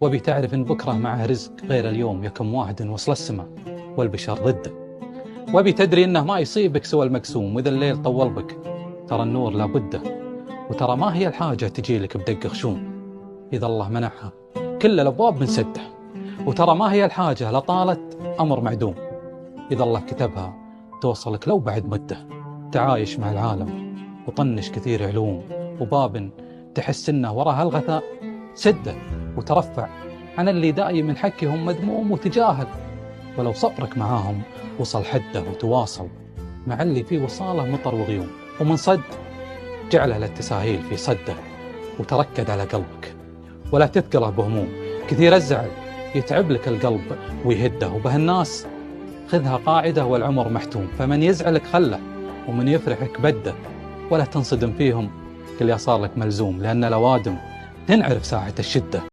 وبي تعرف إن بكرة معه رزق غير اليوم، يكم واحد وصل السماء والبشر ضده. وبي تدري إنه ما يصيبك سوى المقسوم، وإذا الليل طول بك ترى النور لابده. وترى ما هي الحاجة تجي لك بدق خشوم، إذا الله منعها كل الأبواب بنسده. وترى ما هي الحاجة لطالت أمر معدوم، إذا الله كتبها توصلك لو بعد مدة. تعايش مع العالم وطنش كثير علوم، وباب تحس إنه وراها الغثاء سده. وترفع عن اللي دايم حكيهم مذموم، وتجاهل ولو صبرك معاهم وصل حده. وتواصل مع اللي فيه وصاله مطر وغيوم، ومن صد جعله للتساهيل في صده. وتركد على قلبك ولا تثقله بهموم، كثير الزعل يتعب لك القلب ويهده. وبهالناس خذها قاعدة والعمر محتوم، فمن يزعلك خله ومن يفرحك بده. ولا تنصدم فيهم كل صار لك ملزوم، لأن الأوادم تنعرف ساعة الشدة.